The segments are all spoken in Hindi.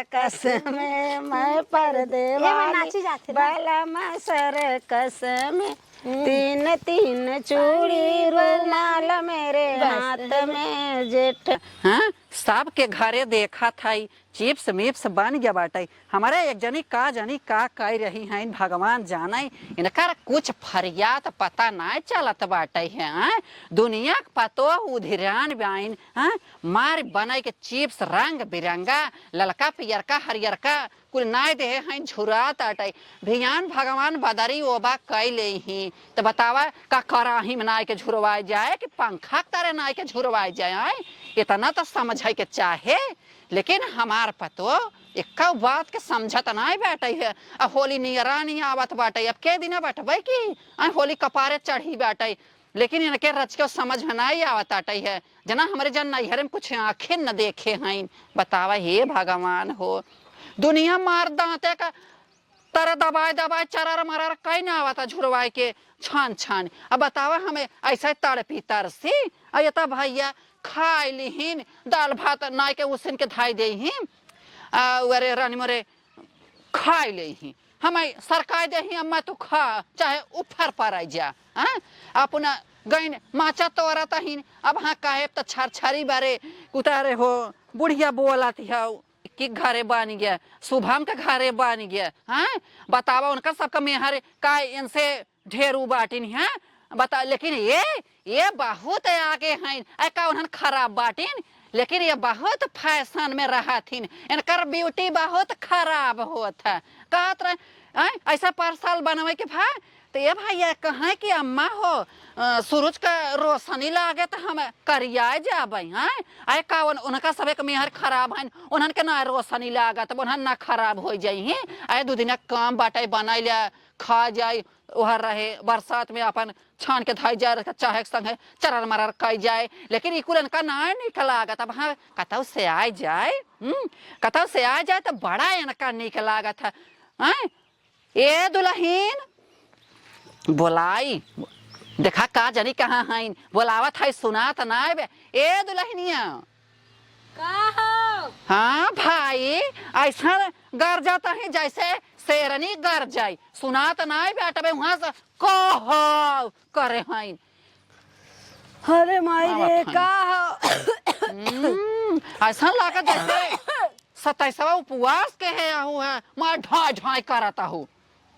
सर्कस में मैं पर्दे वाली बाला माँ सर्कस में तीन तीन चूड़ी नाल मेरे हाथ में जेठ। हाँ सबके घरे देखा था चिप्स मिप्स बन गया बाटे। हमारे एक जनी का जानी का कह रही हैं भगवान जाने इनकर कुछ फरियाद पता नहीं चलत बाटे है। हाँ? दुनिया के पतो उधिरान बाइन हाँ मार बनाई के चिप्स रंग बिरंगा ललका पियरका हरियरका कुल नाय दे हैं झुरात आटे भियान भगवान बदरी ओबा कई ले ही तो बतावा का कराही में नाय के झुरवाए जाए कि पंखा तारे नाय के झुरवाए जाए इतना तो समझे के चाहे। लेकिन हमार पतो एक बात के समझत नहीं बैठे है। अब होली नियरा नहीं आवत बाटे अब के दिन बैठबे की होली कपारे चढ़ी बाटे लेकिन इनके रच के समझ में नहीं आवत आटे है। जना हमारे जन नैहर में कुछ आंखें न देखे हैं बतावा हे भगवान हो दुनिया मार दांते का तर दबाए दबाए चरर मरर कहीं ना आवता झुरवाए के छान छान। अब बतावा हमें ऐसा तड़पी तरसी अयता भैया खाई लिहीन दाल भात नाय के उसन के धाई दे अरे रानी मोरे खाई ले ही हमें सरकाय दे ही अम्मा तू खा चाहे ऊपर पर आई जा अपना गईन माचा तोरा तहीन अब हाँ काहे तो छरछरी बारे उतारे हो बुढ़िया बोला थी कि घरे बन गया शुभम का घरे बन गया। हाँ बतावा उनका सबका मेहर का इनसे ढेरू बाटिन है बता। लेकिन ये बहुत आगे हैं का उन्हन खराब बाटिन लेकिन ये बहुत फैशन में रहा थीन इनकर ब्यूटी बहुत खराब होत है कहत रहे ऐसा पार्सल बनवे के भाई तो ये भैया कहें कि अम्मा हो सूरज का रोशनी लागे तो हम करिया जाबे हैं आए का उनका सब एक मेहर खराब है उन्हन के ना रोशनी लागत उन्हन ना खराब हो जाई आए दू दिन काम बाटे बनाई लिया खा जाए वहर रहे बरसात में अपन छान के धाई जाए चाहे संग चरर मरर कई जाए लेकिन इकुल इनका ना निकलागत। अब हाँ कतौ से आ जाए कतौ से आ जाए तो बड़ा इनका निकलागत है। ए दुल्हीन बोलाई देखा का जानी कहाँ है बोलावत है सुनात ना ए दुल्हनिया हाँ भाई ऐसा गर जाता है जैसे शेरनी गर जाए सुनात ना बेटा वहां से कहो करे हैं। अरे माई रे का ऐसा लागत जैसे 27वां उपवास के है मैं ढाई ढाई करता हूँ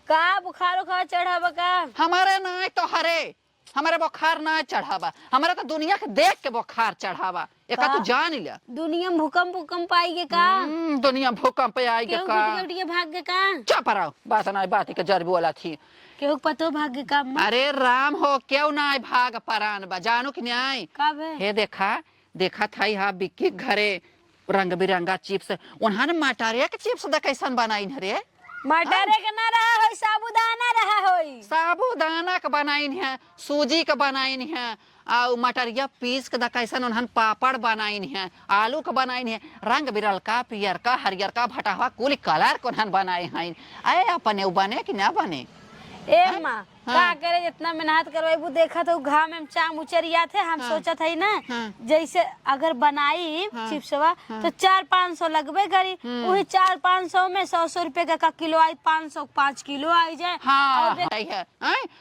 का बुखार उखार चढ़ावा का हमारे ना तो हरे हमारे बुखार ना चढ़ावा हमारा तो दुनिया के देख के बुखार चढ़ावा एक तू जान लिया दुनिया भूकंप भूकंप आएगी का दुनिया भूकंप आएगी का भाग्य का चुप रहो बात ना बात के जर बोला थी क्यों पतो भाग्य का अरे राम हो क्यों ना भाग परान बा जानो कि न्याय हे देखा था यहाँ बिक्की घरे रंग बिरंगा चिप्स उन्होंने मटारिया के चिप्स दा कैसन बनाई रे मटारे के ना रहा हो साबुदाना रहा हो साबुदाना का बनाइन है सूजी का बनाइन है और मटरिया पीस के कैसन उन्हन पापड़ बनाइन है आलू का बनाइन है रंग बिरलका पियरका हरियरका भटावा कुल कलर को उन्हन बनाए हैं अरे अपने बने कि ना बने ए माँ का करे जितना मेहनत करवाई देखा तो घाम में चाम उचरिया थे हम सोचा था ना जैसे अगर बनाई चिप्सवा तो 400-500 लगबे करी वही 400-500 में 100 रुपए का किलो आई 505 किलो आई जाए। हाँ है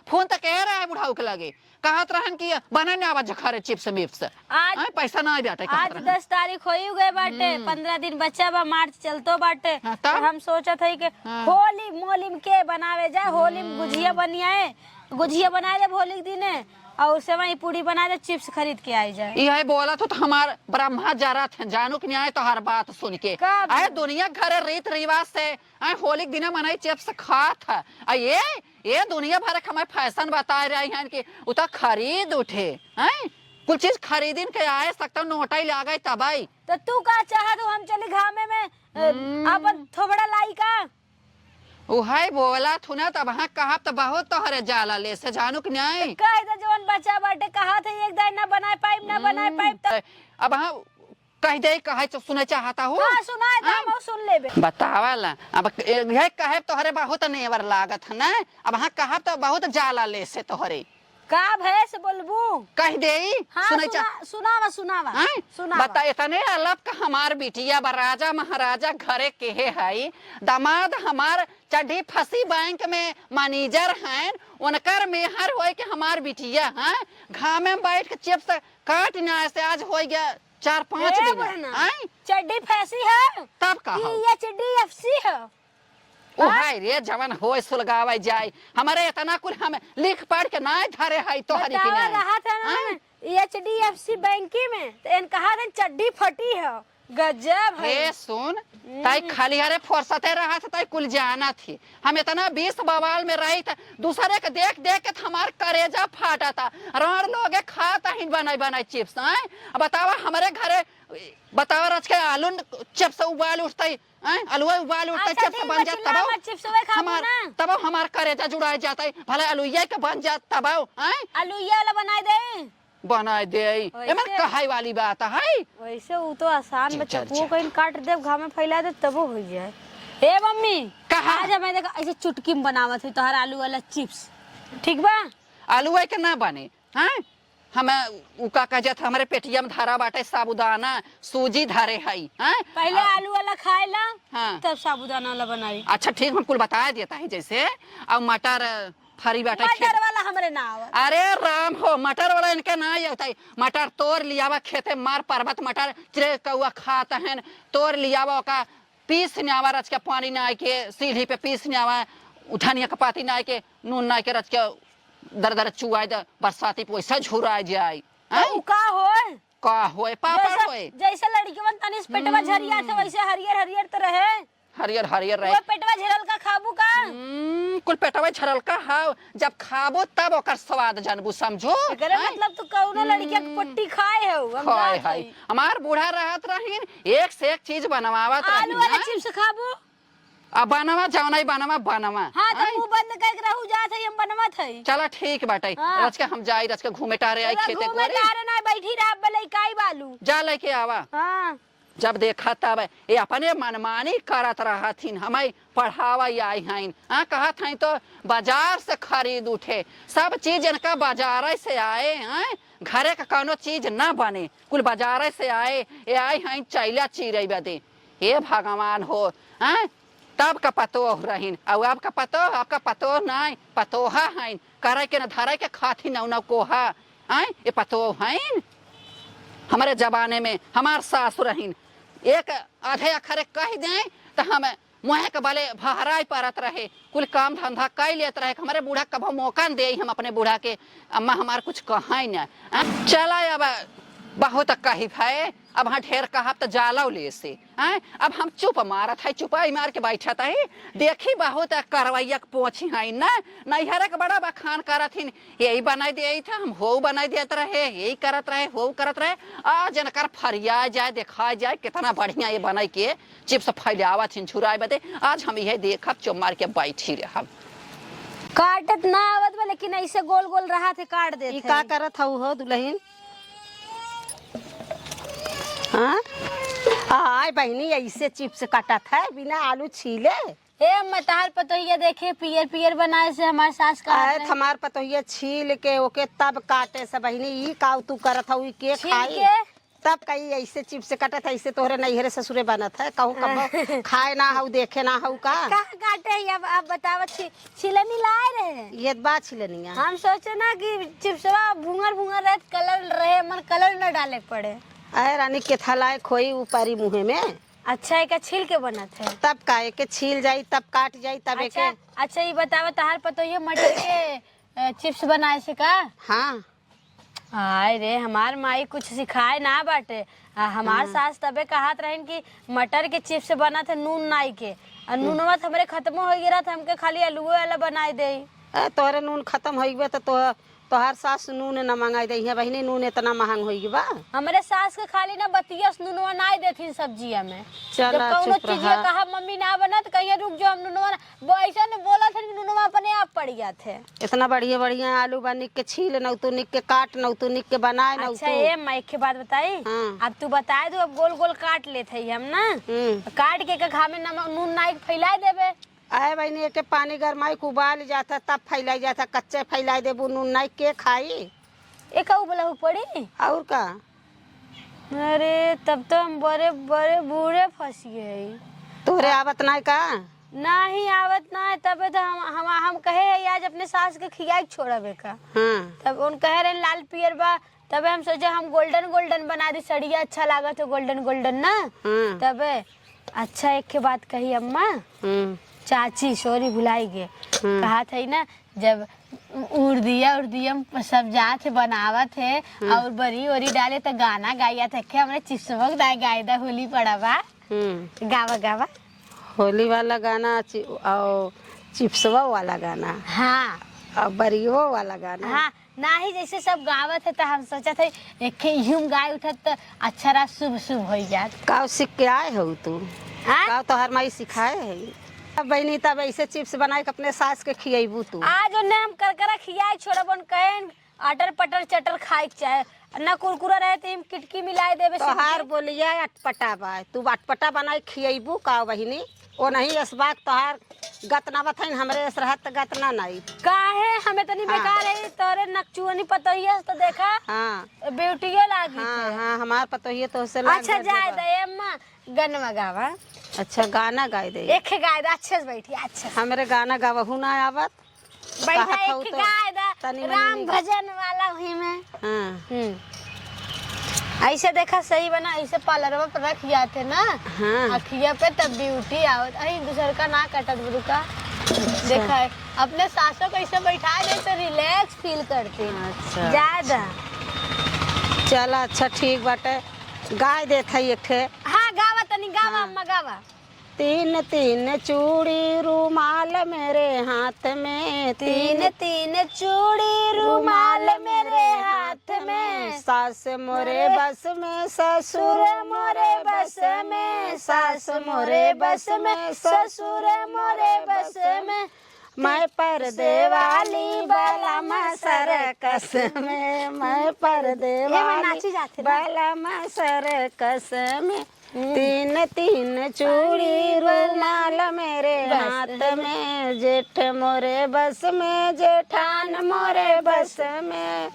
फोन तो कह रहा है बुढ़ाऊ के लगे कहत रहन कि बना ना आवाज खरे चिप्स मिप्स आज पैसा ना बेटा आज 10 तारीख हो ही गए बाटे 15 दिन बच्चा बा मार्च चलतो बाटे तो हम सोचा था कि होली मोली में के बनावे जाए होली में गुजिया बनियाए गुजिया बना ले होली के दिने और सेवई पूरी बना दे चिप्स खरीद के आई जाए। यही बोला तो हमार ब्रह्मा जरा थे जानू कि नहीं तो हर बात सुन के आए दुनिया घरे रीत रिवाज से आए होली के दिन मनाई चिप्स खात है ये दुनिया भर के हमें फैशन बता रहे हैं कि उता खरीद उठे हैं कुछ चीज खरीदिन के आए सकता नोटा ही ला गए तब आई तो तू का चाह तू हम चली घामे में अपन थोबड़ा लाई का उहाई बोला थू ना तब हाँ कहा तो बहुत तोहरे जाला ले से जानू कि नहीं कह दे जवन बच्चा बाटे कहा थे एक दाई ना बनाए पाइप तो अब हाँ कह दे कहे तो सुने चाहता हूँ हाँ सुनाए तो हम सुन लेबे बतावाला अब यह कहे तोहरे बहुत नेवर लागत है ना अब हाँ कहा तो बहुत जाला ले से तोहरे का भैंस बोलबू कह दे हाँ सुनावा सुनावा सुनावा बता इतने अलग का हमार बिटिया राजा महाराजा घरे केहे है दामाद हमार चढ़ी फंसी बैंक में मैनेजर हैं उनकर मेहर हो के हमार बिटिया है घाम में बैठ के चिप्स काट ना से आज हो गया 4-5 दिन चड्डी फैसी है तब का ये चड्डी एफसी है ओ हाय रे जवन हो सुलगावे जाए हमारे इतना कुल हम लिख पढ़ के ना धरे है तो हरी की नहीं रहा था ना एचडीएफसी बैंक में तो इन कहा था चड्डी फटी है गजब है हे सुन ताई खाली हरे फुर्सते रहा था ताई कुल जाना थी हम इतना 20 बवाल में रही था दूसरे के देख देख के हमार करेजा फाटा था रण लोगे खाता ही बनाई चिप्स बतावा हमारे घरे बतावा रच के आलू चिप्स उबाल उठता आलूआ उबाल उठता चिप्स बन जाता तब हमार करेजा जुड़ा जाता है भले आलूया के बन जाता तब आलूया वाला बनाए दे एमन कहाई वाली बात है वैसे वो तो आसान बच्चा वो कहीं काट दे घाव में फैला दे तब हो जाए ए मम्मी कहा आज मैं देखा ऐसे चुटकी में बनावत है तोहर आलू वाला चिप्स ठीक बा आलू के ना बने हैं हमें उका कह जात हमारे पेटिया में धारा बाटे साबुदाना सूजी धारे है हैं पहले आलू वाला खाए ला हाँ। तब साबुदाना वाला बनाई अच्छा ठीक हम कुल बता देता है जैसे अब मटर फरी बाटे मटर वाला हमरे ना आवत अरे राम हो मटर वाला इनके ना होता है मटर तोड़ लियावा खेते मार पर्वत मटर चिरे कौआ खाता है तोड़ लियावा का पीस न्यावा रच के पानी ना के सीढ़ी पे पीस न्यावा धनिया का पाती ना के नून ना के रच के दर दर चुआई दे बरसाती पैसा झुरा जाए का होए पापड़ होए जैसे लड़कियों तनिस पेटवा झरिया थे वैसे हरियर हरियर तो रहे हरियर हरियर रहे वो पेटवा झरल का खाबू का कुल पेटवा झरल का हाव जब खाबो तब ओकर स्वाद जानबू समझो एकरे मतलब तू कौनो लड़किया के पट्टी खाए हो खाए है हमार बूढ़ा रहत रहीन एक से एक चीज बनवावत रहीन आलू वाला चिप्स खाबू अब बनवा जवनाई बनवा हां तो मुंह बंद करके रहू जात है हम बनवत है चला ठीक बाटे आज के हम जाई आज के घूमे टारे आई खेते घूमे टारे ना बैठी रह बले काई बालू जा लेके आवा हां जब देखा तब ये अपने मनमानी करत रहथिन हमें पढ़ावा आई हैं कहत हैं तो बाजार से खरीद उठे सब चीज इनका बाजार से आए हैं घरे का कोनो चीज ना बने कुल बाजार से आए ये आई हैं चैला चिरई बदे हे भगवान हो हैं तब का पतो रहीन और आपका पतो नहीं पतोहा हैं करे के न धरे के खाती न कोहा ये पतो हैं हमारे जमाने में हमार सासु रहीन एक आधे अखरे कह दें तो हम मुँह के बले भहराई परत रहे कुल काम धंधा कर लेत रहे हमारे बूढ़ा कभो मौका दे हम अपने बूढ़ा के अम्मा हमार कुछ कहा न चला अब बहुत कही भाई अब हाँ ढेर कहब तो जाला ले से अब हम चुप मारत है चुपाई मार के बैठत है देखी बहुत करवैया पोछी है ना नैहरा के बड़ा बखान करत हिन यही बनाई दे था हम हो बनाई देते रहे यही करत रहे आज जनकर फरिया जाए देखा जाए कितना बढ़िया ये बनाई के चिप्स फैलावत हिन छुराए बदे आज हम यही देखब चुप मार के बैठी रहब काटत ना आवत बा लेकिन ऐसे गोल गोल रहा थे काट देते का करत हो दुल्हन हाँ आय बहनी ऐसे चिप्स काटत है बिना आलू छीले हे मताल पतोहिया देखे पियर पियर बनाए से हमार सास का हमार पतोहिया छील के ओके तब काटे से बहनी ई का तू करत हउ के खाई तब कई ऐसे चिप्स काटत है ऐसे तोहरे नैहरे ससुरे बनत है कहू कब खाए ना हउ देखे ना हउ का काटे अब आप बतावत छिलनी लाए रहे ये बात छिलनिया हम सोचे ना कि चिप्सवा भूंगर भूंगर रहे कलर रहे मन कलर न डाले पड़े अरे रानी के थलाए खोई ऊपरी मुँह में अच्छा एक छील के बनत है तब का एक छील जाई तब काट जाई तब अच्छा, एक अच्छा ये बतावा तहार पतोहिया मटर के चिप्स बनाए से का हाँ हाय रे हमार माई कुछ सिखाए ना बाटे हमार सास तबे कहत रहन कि मटर के चिप्स बना थे नून नाई के और नूनवा हमरे खत्म हो गया था हमके खाली आलू वाला बनाई दे तोहरे नून खत्म हो गए तो तोहर सास नून न मंगाई दे है बहनी नून इतना महंग हो गया हमारे सास के खाली ना बतिया नूनवा नाई देथिन सब्जिया में चल कौनो चीज कहा मम्मी ना बनत कहिए रुक जाओ हम नूनवा ऐसा ने बोला थे कि नूनवा अपने आप पड़ गया थे इतना बढ़िया बढ़िया आलू बा निक के छील न तू निक के काट न तू निक के बनाए न अच्छा ये मैं एक बात बताई अब तू बताए दो अब गोल गोल काट लेते हम ना काट के घा में नमक नून नाई फैला देबे आए बहनी के पानी गरमाई को उबाल जाता तब फैलाई जाता, कच्चे फैलाई देबू नून नहीं के खाई। एक बोला पड़ी और का? अरे तब तो हम बड़े बड़े बूढ़े फंस गए। तोहरे आवत नहीं का? नहीं आवत ना है, तबे तो हम कहे है आज अपने सास के खिया छोड़बे का। हाँ। तब उन कहे रहे लाल पियर बा, तबे हम सोचे हम गोल्डन गोल्डन बना दी, सड़िया अच्छा लागत है गोल्डन गोल्डन ना। तबे अच्छा एक के बात कही अम्मा, चाची सॉरी भुलाई गए, कहा था ना जब उर्दियम सब जात बनावत है और बरी वरी डाले तो गाना गाया था कि हमने चिप्सवक गाय दा होली पड़ा बा। गावा गावा होली वाला गाना और चिप्सवा वाला गाना। हाँ और बरियो वाला गाना। हाँ नाही जैसे सब गावत है तो हम सोचा थे एक यूं गाय उठत तो अच्छा रहा, शुभ शुभ हो जात। का सीख के आए हो तू? का तो हर माई सिखाए है? अब बहनी तब ऐसे चिप्स बनाए के अपने सास के खियाबू तू? आज उन्हें हम कर खियाए छोड़बन कहें अटर पटर चटर खाए के चाहे ना कुरकुरा रहे तो हम किटकी मिलाए देबे। तो हार बोलिए अटपटा बा, तू अटपटा बनाए खियाबू का बहनी? ओ नहीं इसबाक तोहार गतना बथाइन हमरे इस रहत गतना नहीं काहे हमें तनी बेकार है तोरे नकचुअनी पतोहिया तो देखा। हाँ ब्यूटीए लागी। हाँ हाँ हमार पतोहिया तो से अच्छा जाए दे अम्मा गनवा गावा। अच्छा गाना गाए दे। एक गाए दा अच्छे से बैठी अच्छे से। हमरे गाना गावहू ना आवत। बैठा एक गाए दा राम भजन वाला वही में। हाँ ऐसे देखा सही बना, ऐसे पार्लरवा पर रख जाते ना। हाँ अखिया पे तब ब्यूटी आवत। अरे दूसर का ना कटत बुरुका। देखा है अपने सासों को ऐसे बैठा दे तो रिलैक्स फील करती। अच्छा ज्यादा चल अच्छा ठीक बाटे गाय देत है एक ठे। हाँ गावा तनी गावा अम्मा गावा। तीन तीन चूड़ी रुमाल मेरे हाथ में, तीन तीन चूड़ी रुमाल मेरे हाथ में, सास मोरे बस में ससुर मोरे बस में, सास मोरे बस में ससुर मोरे बस में, मैं पर्दे वाली बालामा सर्कस में, मैं पर्दे वाली बालामा सर्कस में, तीन तीन चूड़ी रुमाल मेरे हाथ में, जेठ मोरे बस में जेठान मोरे बस में,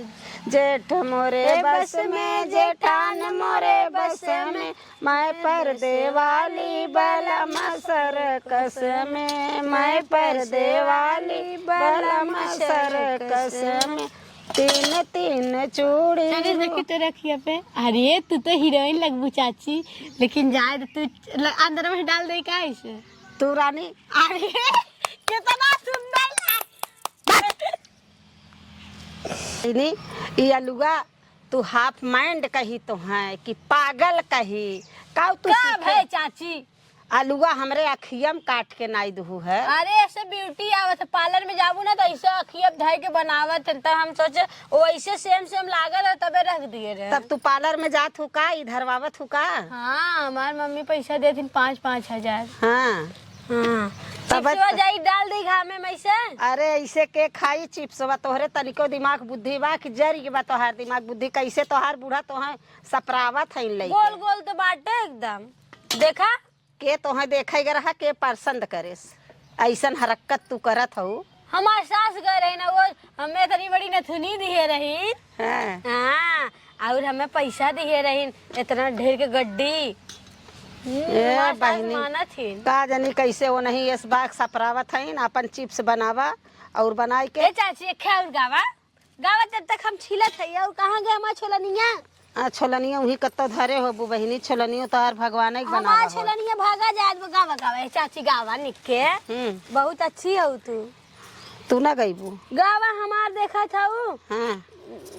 जेठ मोरे बस में जेठान मोरे बस में, मैं पर्दे वाली बालामा सर्कस में, मैं पर्दे वाली बालामा सर्कस में, तीन तीन चूड़ी। देखी तो रखिए पे। अरे तू तो हीरोइन लगबू चाची, लेकिन जाए तू अंदर में डाल दे का ऐसे तू रानी। अरे कितना सुंदर ये अलुआ तू हाफ माइंड कही तो है कि पागल कही का तू है चाची? आलूआ हमरे अखियम काट के नाई दहू है। अरे ऐसे ब्यूटी आवत है पार्लर में जाबू ना तो ऐसे अखियम धाई के बनावत है, तब हम सोचे वो ऐसे सेम लागल है तबे रख दिए रहे। तब तू पार्लर में जात हु का इधर वावत हु का? हाँ हमार मम्मी पैसा देती 5,000। हाँ हाँ तब जाई डाल दी घा में ऐसे। अरे ऐसे के खाई चिप्सवा तोहरे तनिको दिमाग बुद्धि बा कि जरी के बा तोहार दिमाग बुद्धि कैसे तोहार बूढ़ा तो है सपरावत है लई गोल गोल तो बाटे एकदम। देखा के तो है देखे रहा के पसंद करेस ऐसन हरकत तू करत हूँ। हमार सास गए रही ना वो हमें तनी बड़ी नथुनी दिए रही। हाँ। हाँ और हमें पैसा दिए रही इतना ढेर के गड्डी। बहनी का जानी कैसे वो नहीं इस बाग सपरावत है अपन चिप्स बनावा और बनाई के। चाची और गावा गावा जब तक हम छीलत है और कहाँ गए हमार छोलनिया? छोलनिया वही कत्तो धरे हो बहनी छोलनिया तो भगवान एक बना हमार छोलनिया भागा जात गावा गावा चाची गावा निके बहुत अच्छी हो तू ना गईबू गावा हमार देखा था वो। हाँ।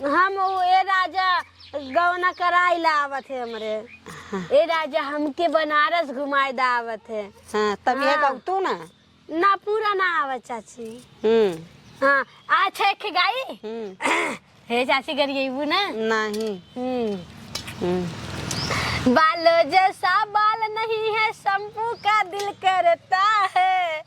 हम ये राजा गवना कराई लावत है हमरे। ए राजा हमके बनारस घुमाए दावत है। हाँ तब ये गाऊ तू ना पूरा ना आवत चाची। हाँ अच्छा एक गाई हे चाची करिएबू ना? नहीं। बालों जैसा बाल नहीं है शैम्पू का दिल करता है,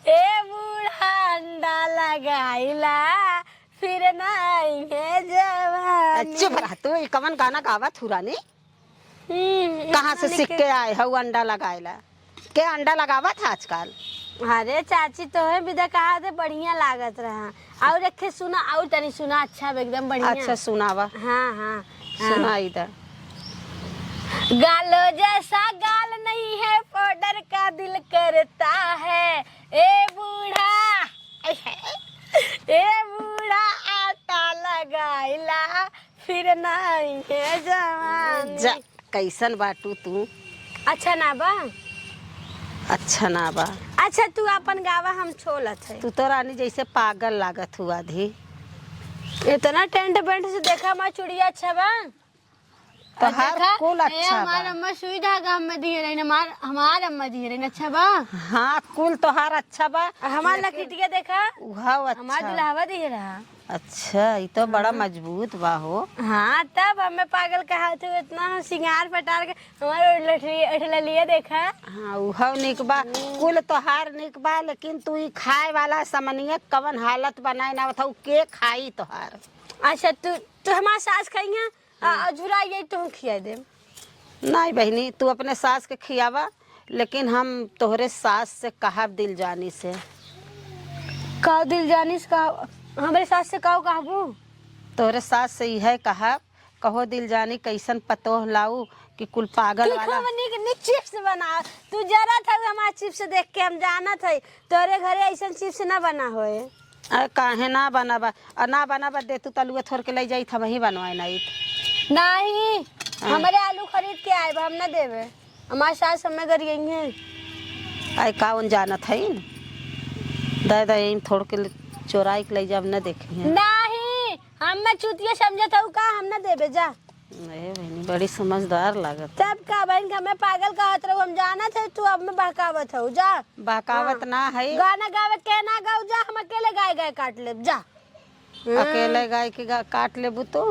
ए बूढ़ा अंडा लगाइला फिर नहीं जवानी। चुप रह तू कवन गाना गावत हुरानी? कहाँ से सीख के आए हो अंडा लगाएला? के अंडा लगावत आजकल? अरे चाची तो है विदा कहा थे बढ़िया लागत रहा। और रखे सुना और तनी सुना अच्छा एकदम बढ़िया। अच्छा सुनावा। हाँ हाँ सुनाई दा। गालो जैसा गाल नहीं है पाउडर का दिल करता है। ए बूढ़ा आटा लगाइला फिर नहीं है जवानी। जा कैसन बाटू तू? अच्छा ना बा। अच्छा ना बा। अच्छा तू अपन गावा हम छोलत है। तू तो रानी जैसे पागल लागत हुआ धी। इतना टेंट बेंट से देखा माँ चुड़िया अच्छा बा। तो हर कुल अच्छा हमार बा। अम्मा सुई धागा हमें दिए रही हमार अम्मा दिए रही अच्छा बा। हाँ कुल तो हर अच्छा बा। हमार लकीटिया देखा उहाव हमार अच्छा। दुल्हावा दिए रहा। अच्छा ये तो बड़ा मजबूत बा हो। हाँ तब हमें पागल कहा तू इतना सिंगार पटार के हमारे लिए देखा। हाँ उहाव निक बा कुल तो हर निक बा, लेकिन तू ई खाए वाला समनिया कवन हालत बनाए ना बताऊ के खाई तोहार। अच्छा तू हमार सास खाई अझुरा ये तू खिया दे। नहीं बहनी तू अपने सास के खियावा, लेकिन हम तोहरे सास से कहब दिल जानी से। का दिल जानिस का हमारे सास से काऊ कहबू? तोहरे सास से यह कहब कहो दिल जानी कैसन पतोह लाऊ कि कुल पागल तू वाला। खूब निक चिप्स बना। तू जरा था हमारा चिप्स देख के हम जाना थे तोरे घरे ऐसा चिप्स ना बना होए। अरे काहे ना बनाबा और ना बनाबा दे तू तलुए थोड़ के ले जाई था वही बनवाए नहीं। नहीं हमारे आलू खरीद के आए हम ना देवे। हमारे सास हमें घर यही है। आए काउन जानत है दे दे थोड़ के चोराई के ले जाब न देखे हैं। नहीं हम मैं चूतिया समझत हूँ का हम ना देवे जा। नहीं बहनी बड़ी समझदार लागत। तब का बहन का मैं पागल कहत रहूँ हम जाना थे तू अब मैं बहकावत हूँ जा। बहकावत ना है। गाना गावे के ना गाऊ जा हम अकेले गाय काट ले जा। अकेले गाय के काट लेबू तो।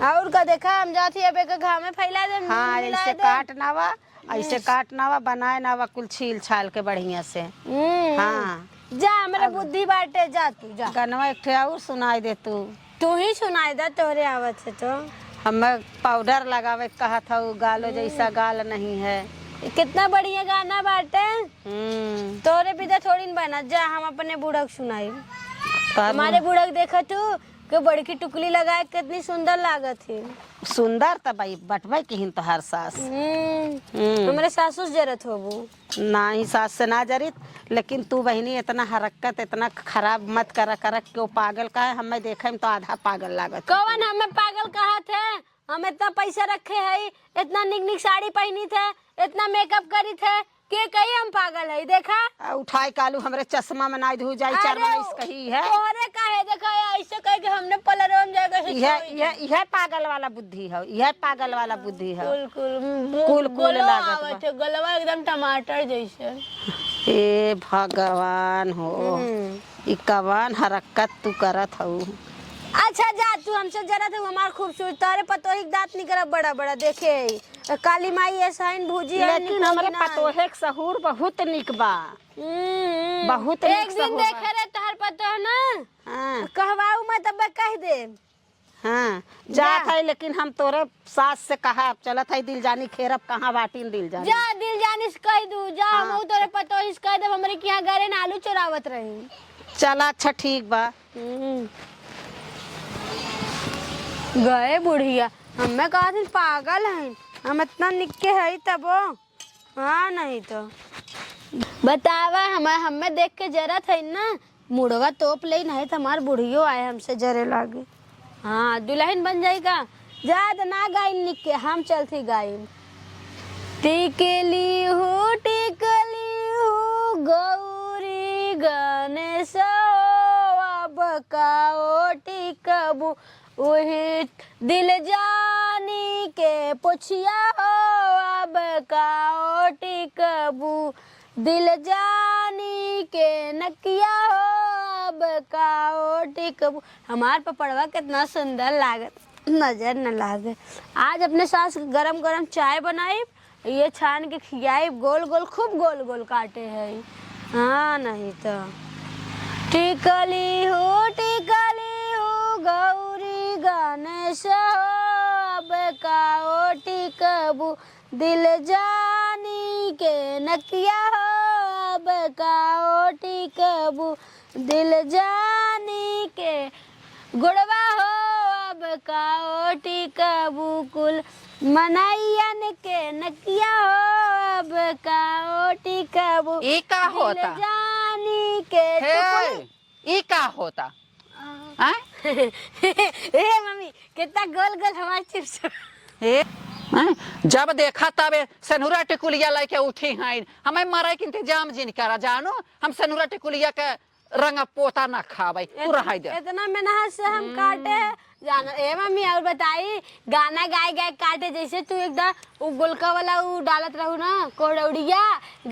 और का देखा हम जाती अब एक घाव में फैला दे। हाँ ऐसे काट नावा, ऐसे काट नावा बनाए नावा कुल छील छाल के बढ़िया से। हाँ जा हमारा बुद्धि बाटे जा तू जा। गनवा एक ठे और सुनाई दे तू ही सुनाई दे तोरे आवत है तो। हमें पाउडर लगावे कहा था गालो जैसा गाल नहीं है। कितना बढ़िया गाना बाटे। तोरे भी तो थोड़ी न बना जा हम अपने बूढ़क सुनाई। हमारे बूढ़क देखा तू कि बड़की टुकली लगाए कितनी सुंदर लागत है। सुंदर तो भाई बटवा की हिन तो हर सास। हमारे सासुस जरत होबू। नहीं सास से ना जरित, लेकिन तू बहनी इतना हरकत इतना खराब मत कर क्यों पागल का है। हमें देखे तो आधा पागल लागत। कौन हमें पागल कहा थे? हम इतना पैसा रखे है, इतना निक निक साड़ी पहनी थे, इतना मेकअप करी थे के कही हम पागल है देखा। उठाई कालू हमरे चश्मा में नाई धू जाई चार महीने कही है। तोरे काहे देखा ऐसे कह के हमने पलरम जाएगा। यह पागल वाला बुद्धि है, यह पागल वाला बुद्धि है। कुल कुल लागत गलवा एकदम टमाटर जैसे। ए भगवान हो ई कवान हरकत तू करत हऊ। अच्छा जा तू हमसे जरा तो हमार खूबसूरत तारे पतोही दांत निकल बड़ा बड़ा देखे काली माई ऐसा इन भूजी है। लेकिन हमरे पतोहे के सहूर बहुत निक बा। बहुत एक दिन देखे रे तहर पतो ना। हाँ कहवाऊ मैं तब कह दे। हाँ जात है, लेकिन हम तोरे सास से कहा चलत है दिल जानी खेरब कहाँ बाटी दिल जानी। जा दिल जानी से कह दू जा। हम तोरे पतोही से कह दे हमरे के यहाँ गरे ना आलू चुरावत रही। चला अच्छा ठीक बा। गए बुढ़िया हमें कहा थी पागल है हम इतना निक्के है तब। हाँ नहीं तो बतावा हमें देख के जरा थे ना मुड़वा तोप ले नहीं तो हमार बुढ़ियो आए हमसे जरे लागे। हाँ दुल्हन बन जाएगा ज्यादा ना गाय निक्के हम चलती गाय। टिकली हूँ गौरी गणेश अब काओ टिकबू वही दिल जानी के पुछिया हो अब काओ टिकबू दिल जानी के नकिया हो अब काओ टिकबू। हमार पपड़वा कितना सुंदर लागत नजर न लागे। आज अपने सास गरम गरम चाय बनाई ये छान के खियाई गोल गोल खूब गोल गोल काटे है। हाँ नहीं तो टिकली हो गौरी गणेश अब काओ टिकबू दिल जानी के नकिया हो अब अब का ओटी कबू दिल जानी के गुड़वा हो अब का ओटी कबू कुल मनैयन के नकिया हो अब का ओटी कबू ई का दिल होता जानी के हे ई का होता हैं ए मम्मी कितना गोल गोल हमारे चिप्स हे हैं? जब देखा तब सनुरा टिकुलिया लेके उठी हैं हमें मरे के इंतजाम जिन करा जानो हम सनुरा टिकुलिया के रंग पोता ना खावे पूरा है दे इतना मेहनत से हम काटे हैं जाना ए मम्मी और बताई गाना गाय गाय काटे जैसे तू एकदम वो गोलका वाला वो डालत रहू ना कोड़ौड़िया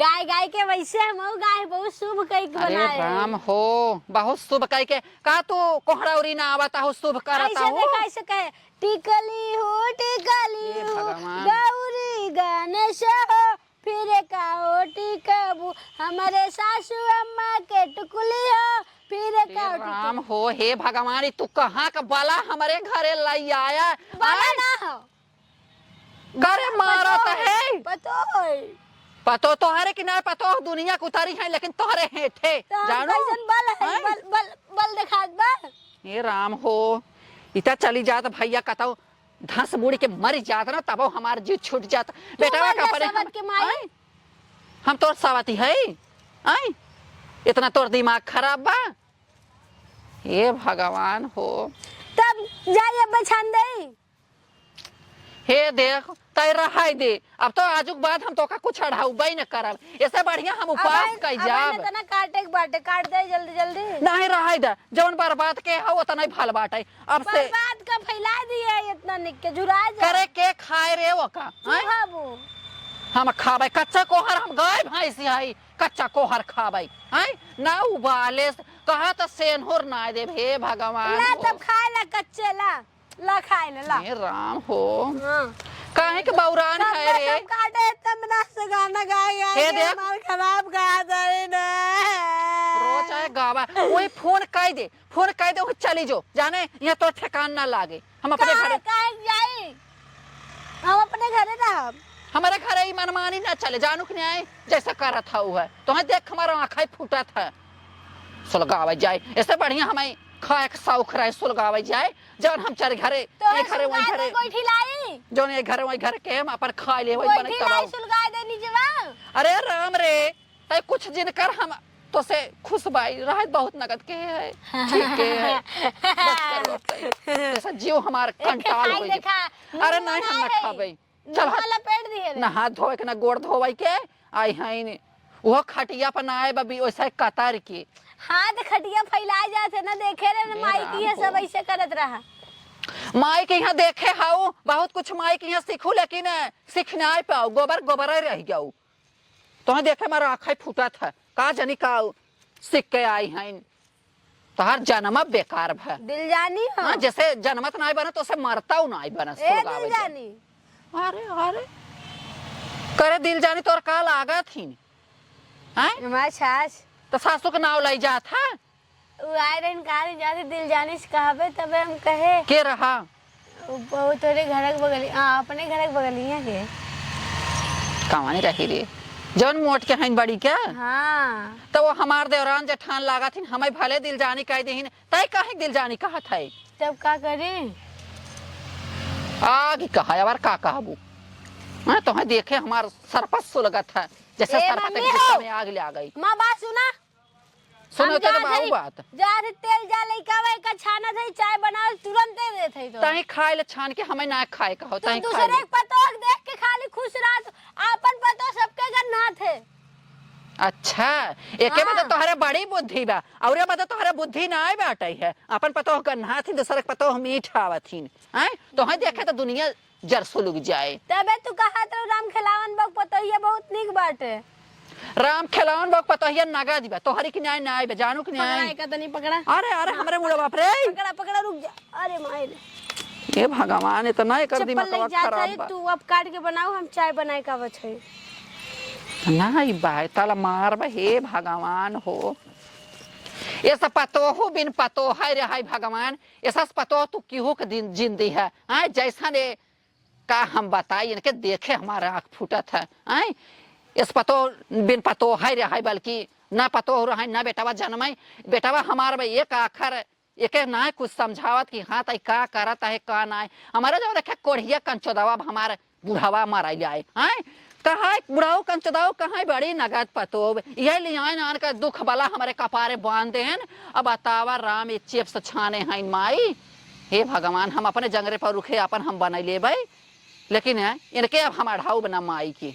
गाय गाय के वैसे हम गाय बहुत शुभ कई के अरे बनाए राम हो बहुत शुभ कह के का तू कोहड़ौरी ना आवता हो शुभ करता ऐसे हो देखा ऐसे कहे टिकली हो टिकली हे हो भगवान। गौरी गणेश हो फिर का हो टिकबू हमारे सासू अम्मा के टुकली हो फिर हे का राम हो हे भगवान तू कहाँ का बाला हमारे घरे लाई आया बाला ना हो घरे मारत है पतो तोहरे कि ना पतो दुनिया को उतारी है लेकिन तोहरे हेठे जानो कैसन बल है हैं? बल बल बल दिखात बा हे राम हो इतना चली जात भैया कताओ धस बूढ़ी के मर जात ना तब हमार जीव छूट जात बेटा का परे सवत के माई हम तोर सावती है आई इतना तोर दिमाग खराब बा हे भगवान हो तब जाइए बछान दे हे देख तय रहाई दे अब तो आजुक बाद हम तो का कुछ अढ़ाऊबई न करब ऐसे बढ़िया हम उपास कई जाब तना काटे के बाटे काट दे जल्दी जल्दी नहीं रहाई दे जवन बर्बाद के हो उतना नहीं भल बाटे अब से बर्बाद का फैला दिए इतना निक के झुरा जा करे के खाए रे वो का हैं? बाबू हम खाबै कच्चा कोहर हम गाय भैंस है कच्चा कोहर खाबै हैं ना उबाले कहा तो सेनहोर ना दे हे भगवान ला हो। तब खाए ला कच्चे ला खाए ला हे राम हो हां काहे के बौरान है रे सब काटे तब ना से गाना गाए हे गाए देख। मार खराब गा दे ना रोज आए गावा वही फोन कह दे वो चली जो जाने यहाँ तो ठिकान ना लागे हम अपने घर काहे जाई हम अपने घरे रहब हमारे घर ही मनमानी ना चले जानू कि नहीं जैसा कर था वो है तो हमें देख हमारा आँखें फूटा था सुलगावे जाए ऐसे बढ़िया हमें खाए के शौक रहे सुलगावे जाए जब हम चारे घरे तो ये घरे वही घरे कोई ठिलाई जो ये घरे वही घर के हम अपन खा ले वही कोई बने ठिलाई तब सुलगा दे नीचेवा अरे राम रे तय कुछ दिन कर हम तो से खुश बाई राहत बहुत नगद के है ठीक है बस कर बस जैसा जीव हमार कंटाल हो गई अरे नहीं हम ना खाबे चल वाला पेट दिए ना हाथ धोए के ना गोड़ धोवे के आई है वो खटिया पर ना आए बबी वैसा कतार के हाथ खटिया फैला जाते ना देखे रे माई की है सब ऐसे करत रहा माई के यहाँ देखे हाउ बहुत कुछ माई के यहाँ सीखू लेकिन सीख ना पाओ गोबर रह गया तो देखे हमारा आँखें फूटा था का जनी का सीख के आई हैं तो हर जन्म बेकार भा दिल जानी हो हाँ जैसे जन्मत नहीं बना तो उसे मरता नहीं बना ए दिल जानी अरे अरे करे दिल जानी तोर का लागत ही हमारा छाछ तो सासू के नाव लाई जा था वो आए रहे इनकार जाते दिल जानी से कहबे तबे हम कहे के रहा वो तोरे घर के बगल अपने घर के बगलिया के कमानी रही रे जौन मोट के हैं बड़ी क्या हाँ तो वो हमार देवरान जेठान लागा थी हमें भले दिल जानी कह दे तय कहे दिल जानी कहा था तब का करे आगे कहा यार का कहबू हाँ तो देखे हमार सरपस सुलगत है जैसे ए सरपत मम्मी के हो। में आग ले आ गई माँ बात सुना सुनो हम तो जात बाबू हई- बात जात तेल जा लइका वे का छाना थई चाय बनाओ तुरंत दे देत हई तो तही खाए ले छान के हमें ना खाए कहो तू तही खाए दूसरे ले। के पतोह देख के खाली खुश रहत आपन पतोह सबके घर ना थे अच्छा एके हाँ। बता तोहरे बड़ी बुद्धि बा और ये बता तोहरे बुद्धि ना आए बाटे है अपन पतो गन्हा थी दूसरे के पतो मीठ आवथिन हैं तो है देखे तो दुनिया जरसो लुक जाए तबे तू कहा तो राम खिलावन बक पतोहिया बहुत निक बाटे राम खिलावन बक पतो है नगा दिबा तोहरी की न्याय ना आए जानू की पकड़ा न्याय एक तनी पकड़ा अरे अरे हमरे मुड़ा बाप रे पकड़ा पकड़ा रुक जा अरे माय रे ये भगवान इतना ही कर चप्पल दिमाग ले जा खराब बा तू अब काट के बनाओ हम चाय बनाए का बछई नहीं बाय ताला मार बा हे भगवान हो ये सब पतो हो बिन पतो है रे हाय भगवान ऐसा पतो तू क्यों के दिन जिंदी है हैं जैसा ने का हम बताई इनके देखे हमारा आँख फूटा था हैं इस पतो बिन पतो है रे है बल्कि ना पतो हो रहा ना बेटावा जन्मई बेटावा हमार भाई एक आखर एक ना कुछ समझावत कि हाँ तई का करत है का ना हमारा जो रखे कोढ़िया कंचोदवा हमार बुढ़ावा मारा जाए हैं कहा बुढ़ाओ कंचदाओ कहाँ बड़ी नगद पतो यह लियान आन का दुख वाला हमारे कपारे बांध दे अब बतावा राम ये चिप्स छाने हैं माई हे भगवान हम अपने जंगरे पर रुखे अपन हम बनैले भाई लेकिन है इनके अब हम अढ़ाऊ बना माई की